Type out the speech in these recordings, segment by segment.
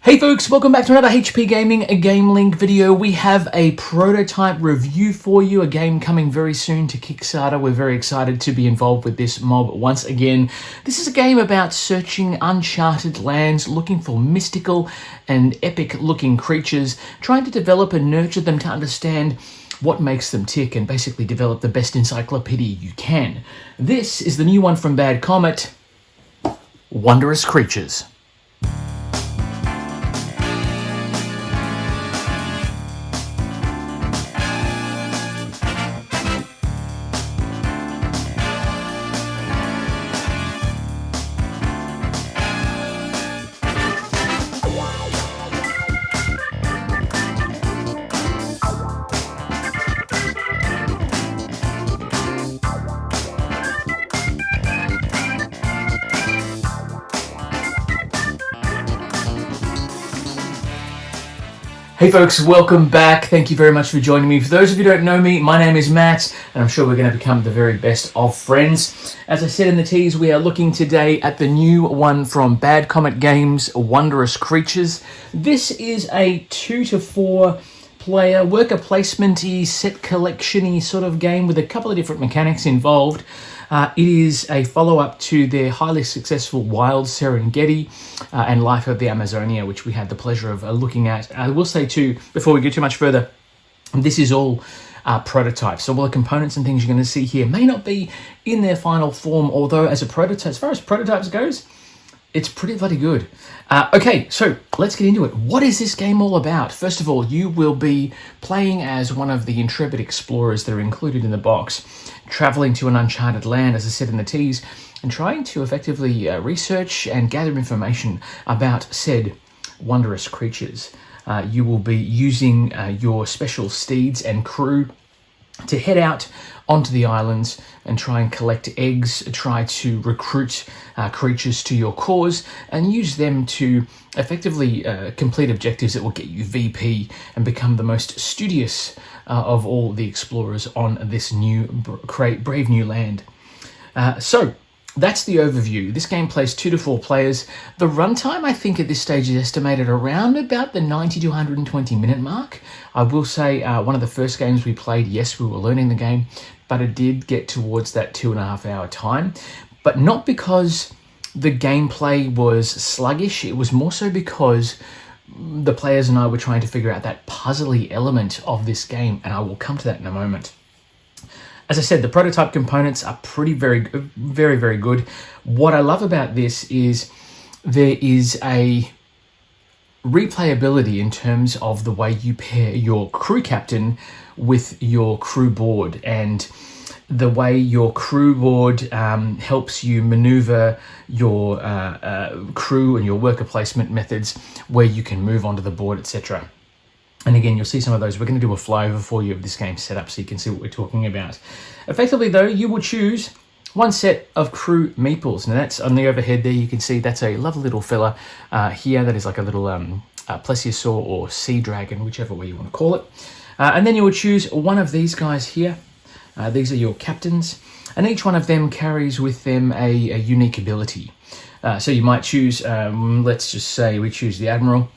Hey folks, welcome back to another HP Gaming, a GameLINK video. We have a prototype review for you, a game coming very soon to Kickstarter. We're very excited to be involved with this mob once again. This is a game about searching uncharted lands, looking for mystical and epic looking creatures, trying to develop and nurture them to understand what makes them tick and basically develop the best encyclopedia you can. This is the new one from Bad Comet, Wondrous Creatures. Hey folks, welcome back. Thank you very much for joining me. For those of you who don't know me, my name is Matt, and I'm sure we're going to become the very best of friends. As I said in the tease, we are looking today at the new one from Bad Comet Games, Wondrous Creatures. This is a 2 to 4 player worker placement-y, set collection-y sort of game with a couple of different mechanics involved. It is a follow-up to their highly successful Wild Serengeti and Life of the Amazonia, which we had the pleasure of looking at. I will say too, before we go too much further, this is all prototypes. So all the components and things you're going to see here may not be in their final form, although as far as prototypes goes, it's pretty bloody good. Okay, so let's get into it. What is this game all about? First of all, you will be playing as one of the Intrepid Explorers that are included in the box, traveling to an uncharted land, as I said in the tease, and trying to effectively research and gather information about said wondrous creatures. You will be using your special steeds and crew to head out onto the islands and try and collect eggs, try to recruit creatures to your cause, and use them to effectively complete objectives that will get you VP and become the most studious of all the explorers on this new brave new land. So that's the overview. This game plays 2 to 4 players. The runtime, I think, at this stage is estimated around about the 90 to 120 minute mark. I will say one of the first games we played, yes, we were learning the game, but it did get towards that 2.5 hour time. But not because the gameplay was sluggish, it was more so because the players and I were trying to figure out that puzzly element of this game, and I will come to that in a moment. As I said, the prototype components are very, very good. What I love about this is there is a replayability in terms of the way you pair your crew captain with your crew board, and the way your crew board helps you maneuver your crew and your worker placement methods, where you can move onto the board, etc. And again, you'll see some of those. We're going to do a flyover for you of this game setup so you can see what we're talking about. Effectively, though, you will choose one set of crew meeples. Now, that's on the overhead there. You can see that's a lovely little fella here. That is like a little plesiosaur or sea dragon, whichever way you want to call it. And then you will choose one of these guys here. These are your captains. And each one of them carries with them a unique ability. So you might choose, let's just say we choose the Admiral.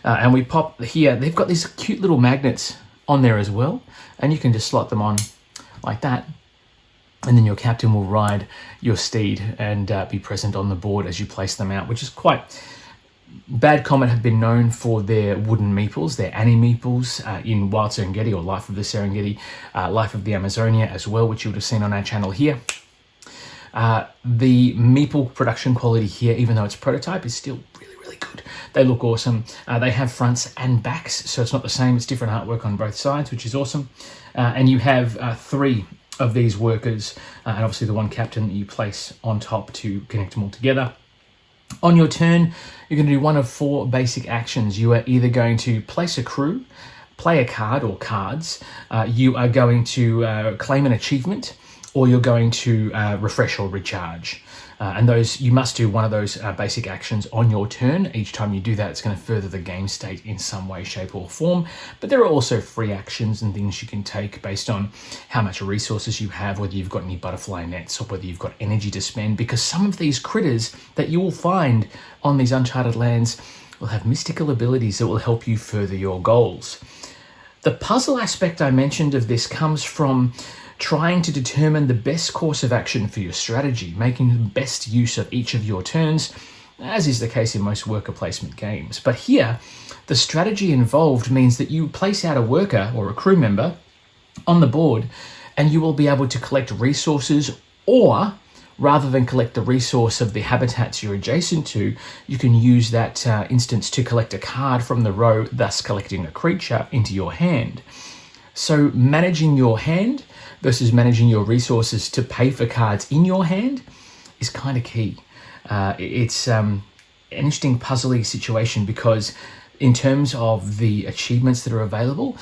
And we pop here, they've got these cute little magnets on there as well, and you can just slot them on like that, and then your captain will ride your steed and be present on the board as you place them out, which is quite... Bad Comet have been known for their wooden meeples, their Annie meeples in Wild Serengeti or Life of the Serengeti, Life of the Amazonia as well, which you would have seen on our channel here. The meeple production quality here, even though it's prototype, is still really good. They look awesome. They have fronts and backs, so it's not the same. It's different artwork on both sides, which is awesome. And you have 3 of these workers, and obviously the one captain that you place on top to connect them all together. On your turn, you're going to do one of 4 basic actions. You are either going to place a crew, play a card or cards, you are going to claim an achievement, or you're going to refresh or recharge. And those, you must do one of those basic actions on your turn. Each time you do that, it's going to further the game state in some way, shape or form. But there are also free actions and things you can take based on how much resources you have, whether you've got any butterfly nets or whether you've got energy to spend, because some of these critters that you will find on these uncharted lands will have mystical abilities that will help you further your goals. The puzzle aspect I mentioned of this comes from trying to determine the best course of action for your strategy, making the best use of each of your turns, as is the case in most worker placement games. But here, the strategy involved means that you place out a worker or a crew member on the board, and you will be able to collect resources, or rather than collect the resource of the habitats you're adjacent to, you can use that instance to collect a card from the row, thus collecting a creature into your hand. So managing your hand versus managing your resources to pay for cards in your hand is kind of key. It's an interesting puzzly situation because in terms of the achievements that are available,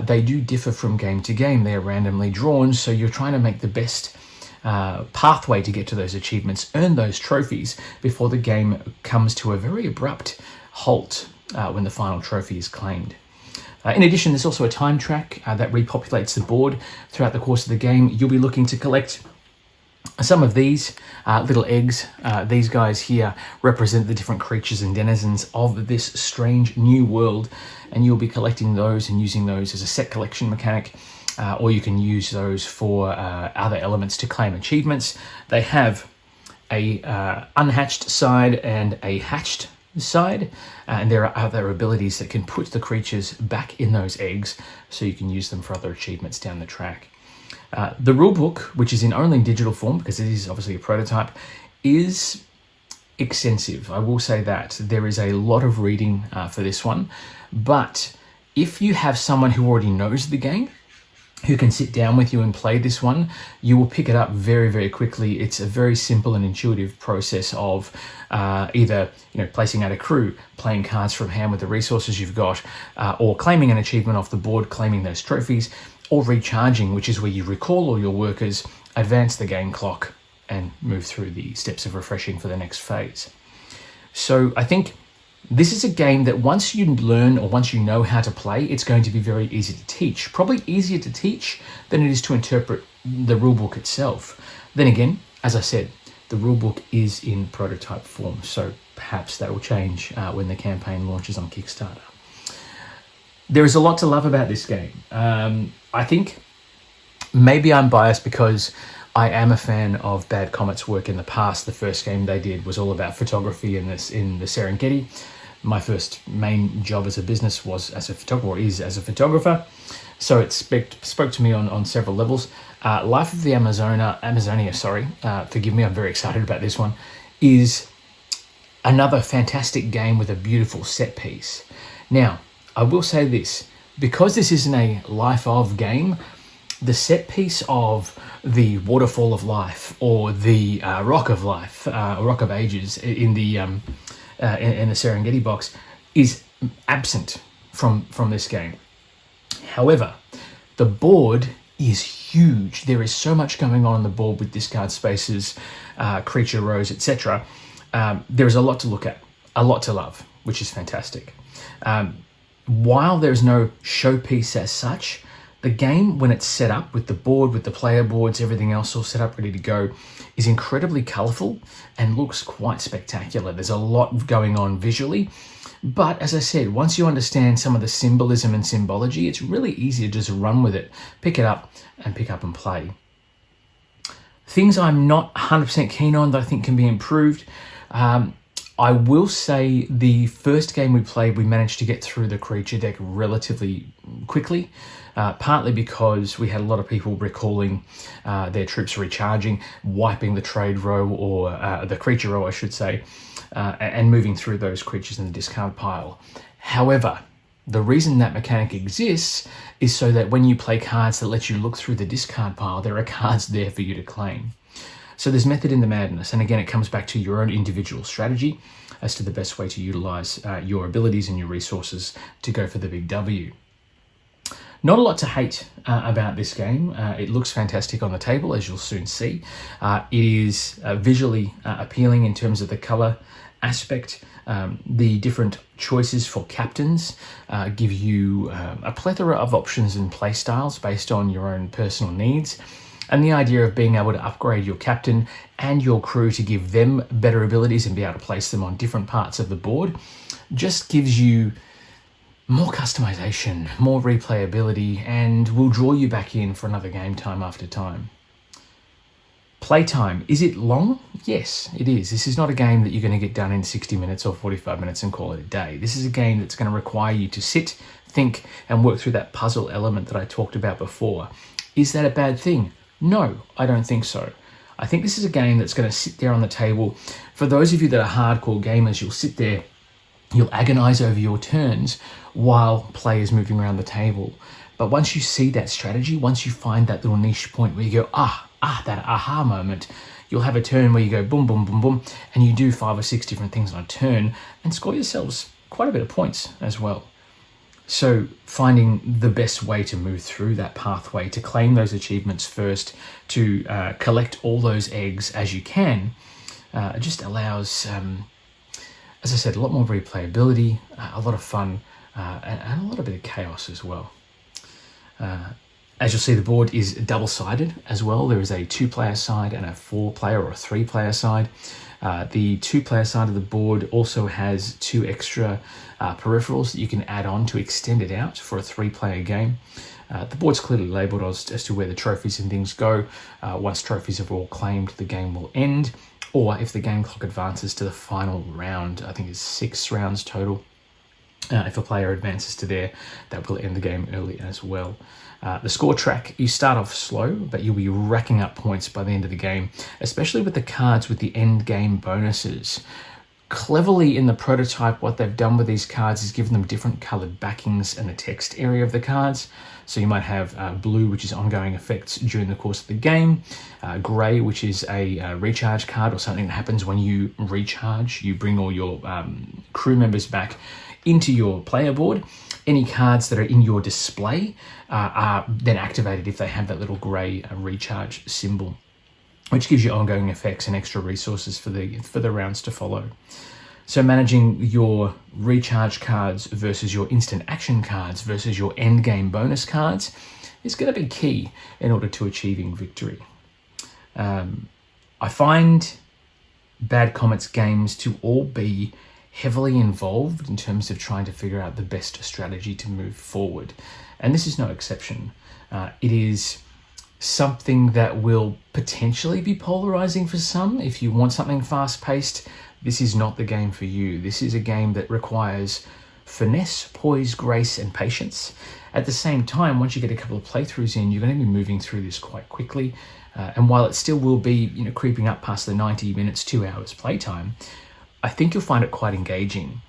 they do differ from game to game. They're randomly drawn, so you're trying to make the best pathway to get to those achievements, earn those trophies before the game comes to a very abrupt halt when the final trophy is claimed. In addition, there's also a time track that repopulates the board throughout the course of the game. You'll be looking to collect some of these little eggs. These guys here represent the different creatures and denizens of this strange new world, and you'll be collecting those and using those as a set collection mechanic, or you can use those for other elements to claim achievements. They have a unhatched side and a hatched side, and there are other abilities that can put the creatures back in those eggs, so you can use them for other achievements down the track. The rulebook, which is in only digital form because it is obviously a prototype, is extensive. I will say that there is a lot of reading for this one, but if you have someone who already knows the game, who can sit down with you and play this one, you will pick it up very, very quickly. It's a very simple and intuitive process of either placing out a crew, playing cards from hand with the resources you've got, or claiming an achievement off the board, claiming those trophies, or recharging, which is where you recall all your workers, advance the game clock, and move through the steps of refreshing for the next phase. So I think this is a game that once you learn or once you know how to play, it's going to be very easy to teach. Probably easier to teach than it is to interpret the rulebook itself. Then again, as I said, the rulebook is in prototype form, so perhaps that will change when the campaign launches on Kickstarter. There is a lot to love about this game. I think maybe I'm biased because I am a fan of Bad Comet's work in the past. The first game they did was all about photography in the Serengeti. My first main job as a business was as a photographer, or is as a photographer. So it spoke to me on several levels. Life of the Amazonia, forgive me, I'm very excited about this one, is another fantastic game with a beautiful set piece. Now, I will say this, because this isn't a life of game, the set piece of the Waterfall of Life or the Rock of Life, Rock of Ages in the Serengeti box is absent from this game. However, the board is huge. There is so much going on the board with discard spaces, creature rows, etc. There is a lot to look at, a lot to love, which is fantastic. While there's no showpiece as such, the game, when it's set up with the board, with the player boards, everything else all set up, ready to go, is incredibly colourful and looks quite spectacular. There's a lot going on visually. But as I said, once you understand some of the symbolism and symbology, it's really easy to just run with it, pick it up and play. Things I'm not 100% keen on that I think can be improved. I will say the first game we played, we managed to get through the creature deck relatively quickly, partly because we had a lot of people recalling their troops recharging, wiping the trade row, or the creature row, I should say, and moving through those creatures in the discard pile. However, the reason that mechanic exists is so that when you play cards that let you look through the discard pile, there are cards there for you to claim. So there's method in the madness, and again, it comes back to your own individual strategy as to the best way to utilize your abilities and your resources to go for the big W. Not a lot to hate about this game. It looks fantastic on the table, as you'll soon see. It is visually appealing in terms of the color aspect. The different choices for captains give you a plethora of options and play styles based on your own personal needs. And the idea of being able to upgrade your captain and your crew to give them better abilities and be able to place them on different parts of the board just gives you more customization, more replayability, and will draw you back in for another game time after time. Playtime, is it long? Yes, it is. This is not a game that you're going to get done in 60 minutes or 45 minutes and call it a day. This is a game that's going to require you to sit, think, and work through that puzzle element that I talked about before. Is that a bad thing? No, I don't think so. I think this is a game that's going to sit there on the table. For those of you that are hardcore gamers, you'll sit there, you'll agonize over your turns while play is moving around the table. But once you see that strategy, once you find that little niche point where you go, that aha moment, you'll have a turn where you go boom, boom, boom, boom, and you do 5 or 6 different things on a turn and score yourselves quite a bit of points as well. So finding the best way to move through that pathway, to claim those achievements first, to collect all those eggs as you can, just allows, as I said, a lot more replayability, a lot of fun, and a lot of bit of chaos as well. As you'll see, the board is double-sided as well. There is a 2-player side and a 4-player or a 3-player side. The 2-player side of the board also has 2 extra peripherals that you can add on to extend it out for a 3-player game. The board's clearly labelled as to where the trophies and things go. Once trophies are all claimed, the game will end. Or if the game clock advances to the final round, I think it's 6 rounds total. If a player advances to there, that will end the game early as well. The score track, you start off slow, but you'll be racking up points by the end of the game, especially with the cards with the end game bonuses. Cleverly in the prototype, what they've done with these cards is given them different coloured backings and the text area of the cards. So you might have blue, which is ongoing effects during the course of the game, grey, which is a recharge card or something that happens when you recharge. You bring all your crew members back into your player board. Any cards that are in your display are then activated if they have that little grey recharge symbol, which gives you ongoing effects and extra resources for the rounds to follow. So managing your recharge cards versus your instant action cards versus your end game bonus cards is going to be key in order to achieving victory. I find Bad Comet's games to all be heavily involved in terms of trying to figure out the best strategy to move forward. And this is no exception. It is something that will potentially be polarizing for some. If you want something fast-paced, this is not the game for you. This is a game that requires finesse, poise, grace, and patience. At the same time, once you get a couple of playthroughs in, you're going to be moving through this quite quickly. And while it still will be, creeping up past the 90 minutes, 2 hours playtime, I think you'll find it quite engaging.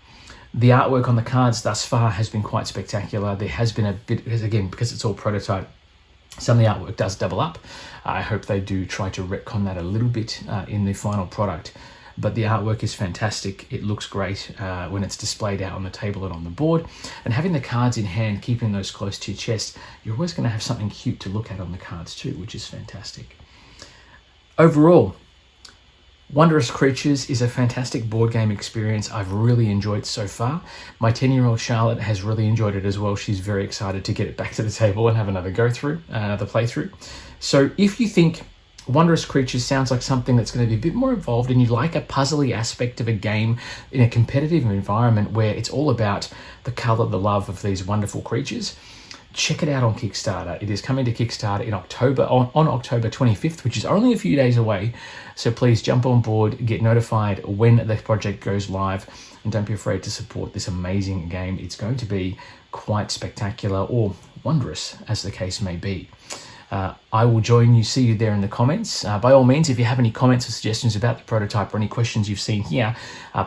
The artwork on the cards thus far has been quite spectacular. There has been a bit, again, because it's all prototype, some of the artwork does double up. I hope they do try to retcon that a little bit in the final product. But the artwork is fantastic. It looks great when it's displayed out on the table and on the board. And having the cards in hand, keeping those close to your chest, you're always going to have something cute to look at on the cards too, which is fantastic. Overall, Wondrous Creatures is a fantastic board game experience. I've really enjoyed so far. My 10-year-old Charlotte has really enjoyed it as well. She's very excited to get it back to the table and have another another playthrough. So if you think Wondrous Creatures sounds like something that's going to be a bit more involved and you like a puzzly aspect of a game in a competitive environment where it's all about the colour, the love of these wonderful creatures, check it out on Kickstarter. It is coming to Kickstarter in October, on October 25th, which is only a few days away. So please jump on board, get notified when the project goes live, and don't be afraid to support this amazing game. It's going to be quite spectacular, or wondrous, as the case may be. I will see you there in the comments. By all means, if you have any comments or suggestions about the prototype or any questions you've seen here,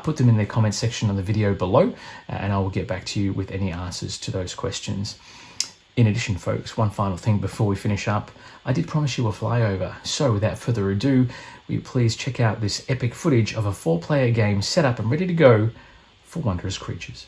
put them in the comments section of the video below, and I will get back to you with any answers to those questions. In addition, folks, one final thing before we finish up. I did promise you a flyover, so without further ado, will you please check out this epic footage of a 4-player game set up and ready to go for Wondrous Creatures.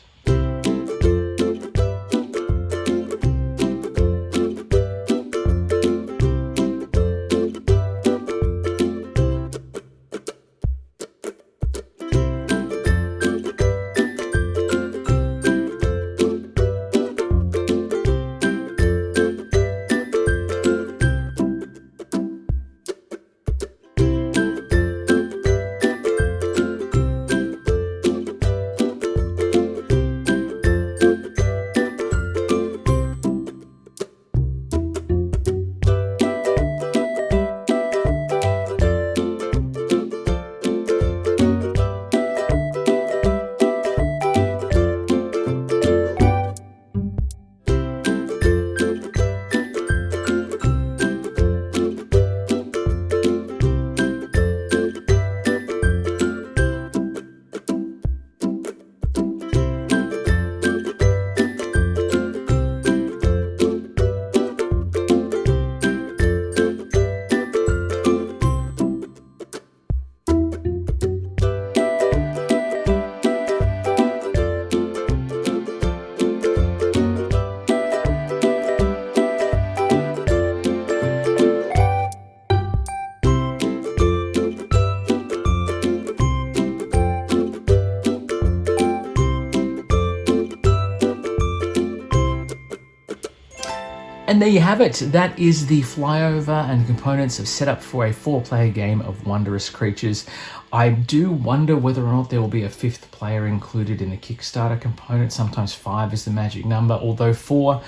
And there you have it. That is the flyover and components of setup for a 4-player game of Wondrous Creatures. I do wonder whether or not there will be a 5th player included in the Kickstarter component. Sometimes 5 is the magic number, although 4,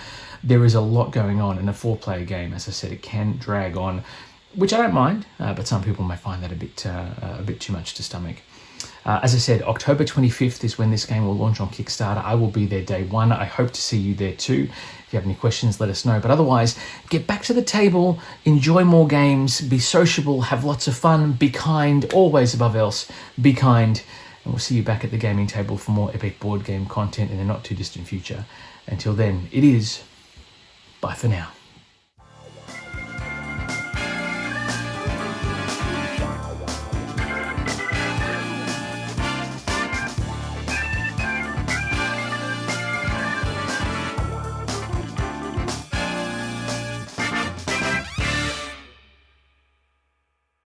there is a lot going on in a 4-player game. As I said, it can drag on, which I don't mind, but some people may find that a bit too much to stomach. As I said, October 25th is when this game will launch on Kickstarter. I will be there day one. I hope to see you there too. If you have any questions, let us know. But otherwise, get back to the table, enjoy more games, be sociable, have lots of fun, be kind, always above else, be kind. And we'll see you back at the gaming table for more epic board game content in the not too distant future. Until then, it is bye for now.